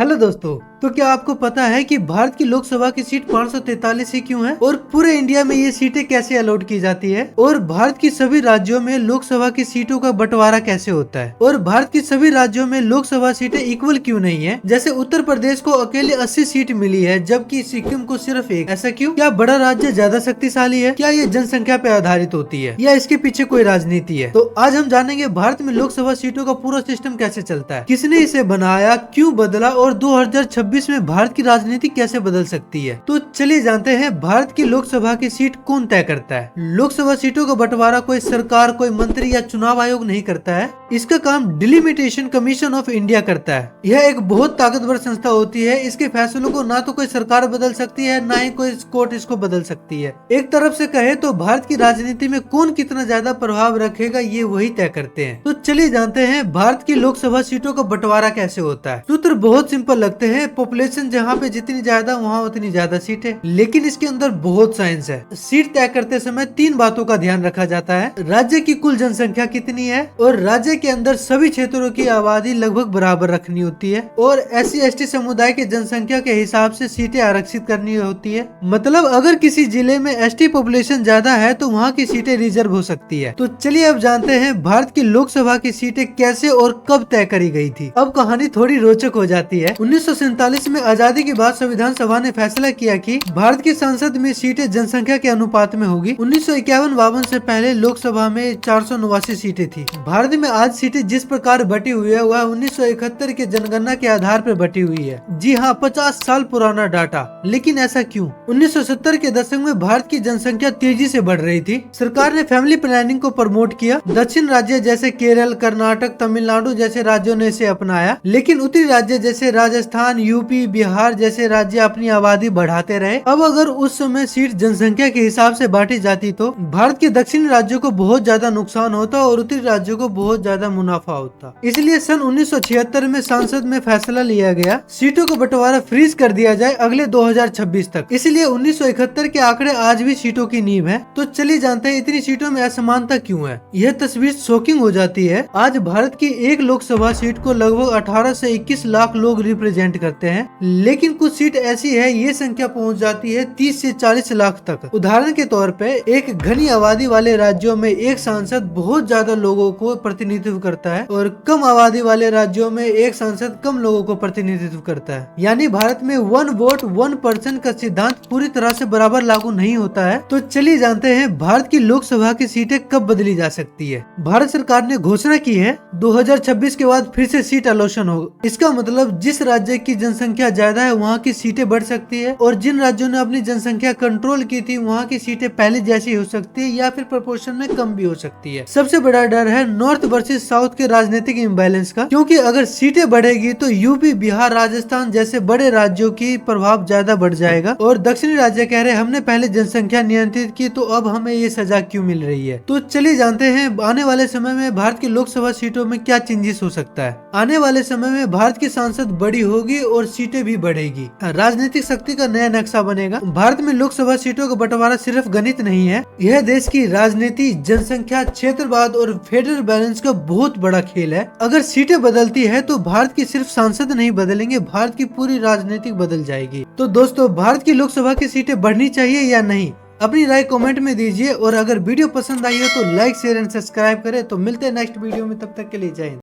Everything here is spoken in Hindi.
हेलो दोस्तों, तो क्या आपको पता है कि भारत की लोकसभा की सीट 543 ही क्यों है और पूरे इंडिया में ये सीटें कैसे अलॉट की जाती है और भारत की सभी राज्यों में लोकसभा की सीटों का बंटवारा कैसे होता है और भारत की सभी राज्यों में लोकसभा सीटें इक्वल क्यों नहीं है। जैसे उत्तर प्रदेश को अकेले 80 सीट मिली है जबकि सिक्किम को सिर्फ 1। ऐसा क्यों? क्या बड़ा राज्य ज्यादा शक्तिशाली है? क्या ये जनसंख्या पे आधारित होती है या इसके पीछे कोई राजनीति है? तो आज हम जानेंगे भारत में लोकसभा सीटों का पूरा सिस्टम कैसे चलता है, किसने इसे बनाया, क्यों बदला और 2026 में भारत की राजनीति कैसे बदल सकती है। तो चलिए जानते हैं भारत की लोकसभा की सीट कौन तय करता है। लोकसभा सीटों का बंटवारा कोई सरकार, कोई मंत्री या चुनाव आयोग नहीं करता है। इसका काम डिलिमिटेशन कमीशन ऑफ इंडिया करता है। यह एक बहुत ताकतवर संस्था होती है। इसके फैसलों को ना तो कोई सरकार बदल सकती है, ना ही कोई कोर्ट इसको बदल सकती है। एक तरफ से कहे तो भारत की राजनीति में कौन कितना ज्यादा प्रभाव रखेगा ये वही तय करते हैं। तो चलिए जानते हैं भारत की लोकसभा सीटों का बंटवारा कैसे होता है। सूत्र बहुत सिंपल लगते हैं, पॉपुलेशन जहाँ पे जितनी ज्यादा वहाँ उतनी ज्यादा सीटें, लेकिन इसके अंदर बहुत साइंस है। सीट तय करते समय 3 बातों का ध्यान रखा जाता है। राज्य की कुल जनसंख्या कितनी है और राज्य के अंदर सभी क्षेत्रों की आबादी लगभग बराबर रखनी होती है और SC/ST समुदाय की जनसंख्या के हिसाब से सीटें आरक्षित करनी होती है। मतलब अगर किसी जिले में ST पॉपुलेशन ज्यादा है तो वहाँ की सीटें रिजर्व हो सकती है। तो चलिए अब जानते हैं भारत की लोकसभा की सीटें कैसे और कब तय करी गई थी। अब कहानी थोड़ी रोचक हो जाती है। 1947 में आजादी के बाद संविधान सभा ने फैसला किया कि भारत की संसद में सीटें जनसंख्या के अनुपात में होगी। 1951-52 से पहले लोकसभा में 489 सीटें थी। भारत में आज सीटें जिस प्रकार बटी हुई है वह 1971 के जनगणना के आधार पर बटी हुई है। जी हाँ, 50 साल पुराना डाटा। लेकिन ऐसा क्यों? 1970 के दशक में भारत की जनसंख्या तेजी से बढ़ रही थी। सरकार ने फैमिली प्लानिंग को प्रमोट किया। दक्षिण राज्य जैसे केरल, कर्नाटक, तमिलनाडु जैसे राज्यों ने इसे अपनाया, लेकिन उत्तरी राज्य जैसे राजस्थान, यूपी, बिहार जैसे राज्य अपनी आबादी बढ़ाते रहे। अब अगर उस समय सीट जनसंख्या के हिसाब से बांटी जाती तो भारत के दक्षिणी राज्यों को बहुत ज्यादा नुकसान होता और उत्तरी राज्यों को बहुत ज्यादा मुनाफा होता। इसलिए सन 1976 में संसद में फैसला लिया गया सीटों का बंटवारा फ्रीज कर दिया जाए अगले 2026 तक। इसलिए 1971 के आंकड़े आज भी सीटों की नींव है। तो चलिए जानते हैं इतनी सीटों में असमानता क्यों है। यह तस्वीर शॉकिंग हो जाती है। आज भारत की एक लोकसभा सीट को लगभग 18 से 21 लाख लोग रिप्रेजेंट करते हैं, लेकिन कुछ सीट ऐसी है ये संख्या पहुंच जाती है 30 से 40 लाख तक। उदाहरण के तौर पे एक घनी आबादी वाले राज्यों में एक सांसद बहुत ज्यादा लोगों को प्रतिनिधित्व करता है और कम आबादी वाले राज्यों में एक सांसद कम लोगों को प्रतिनिधित्व करता है। यानी भारत में 1 वोट 1 पर्सन का सिद्धांत पूरी तरह से बराबर लागू नहीं होता है। तो चलिए जानते हैं भारत की लोकसभा की सीटें कब बदली जा सकती है। भारत सरकार ने घोषणा की है 2026 के बाद फिर से सीट एलोशन होगा। इसका मतलब जिस राज्य की जनसंख्या ज्यादा है वहाँ की सीटें बढ़ सकती है और जिन राज्यों ने अपनी जनसंख्या कंट्रोल की थी वहाँ की सीटें पहले जैसी हो सकती है या फिर प्रोपोर्शन में कम भी हो सकती है। सबसे बड़ा डर है नॉर्थ वर्सेस साउथ के राजनीतिक इम्बैलेंस का, क्योंकि अगर सीटें बढ़ेगी तो यूपी, बिहार, राजस्थान जैसे बड़े राज्यों की प्रभाव ज्यादा बढ़ जाएगा और दक्षिणी राज्य कह रहे हमने पहले जनसंख्या नियंत्रित की तो अब हमें ये सजा क्यों मिल रही है। तो चलिए जानते हैं आने वाले समय में भारत की लोकसभा सीटों में क्या चेंजेस हो सकता है। आने वाले समय में भारत की सांसद बड़ी होगी और सीटें भी बढ़ेगी। राजनीतिक शक्ति का नया नक्शा बनेगा। भारत में लोकसभा सीटों का बंटवारा सिर्फ गणित नहीं है, यह देश की राजनीति, जनसंख्या, क्षेत्रवाद और फेडरल बैलेंस का बहुत बड़ा खेल है। अगर सीटें बदलती है तो भारत की सिर्फ सांसद नहीं बदलेंगे, भारत की पूरी राजनीति बदल जाएगी। तो दोस्तों, भारत की लोकसभा की सीटें बढ़नी चाहिए या नहीं, अपनी राय कमेंट में दीजिए और अगर वीडियो पसंद आई है तो लाइक, शेयर एंड सब्सक्राइब करें। तो मिलते हैं नेक्स्ट वीडियो में, तब तक के लिए जय हिंद।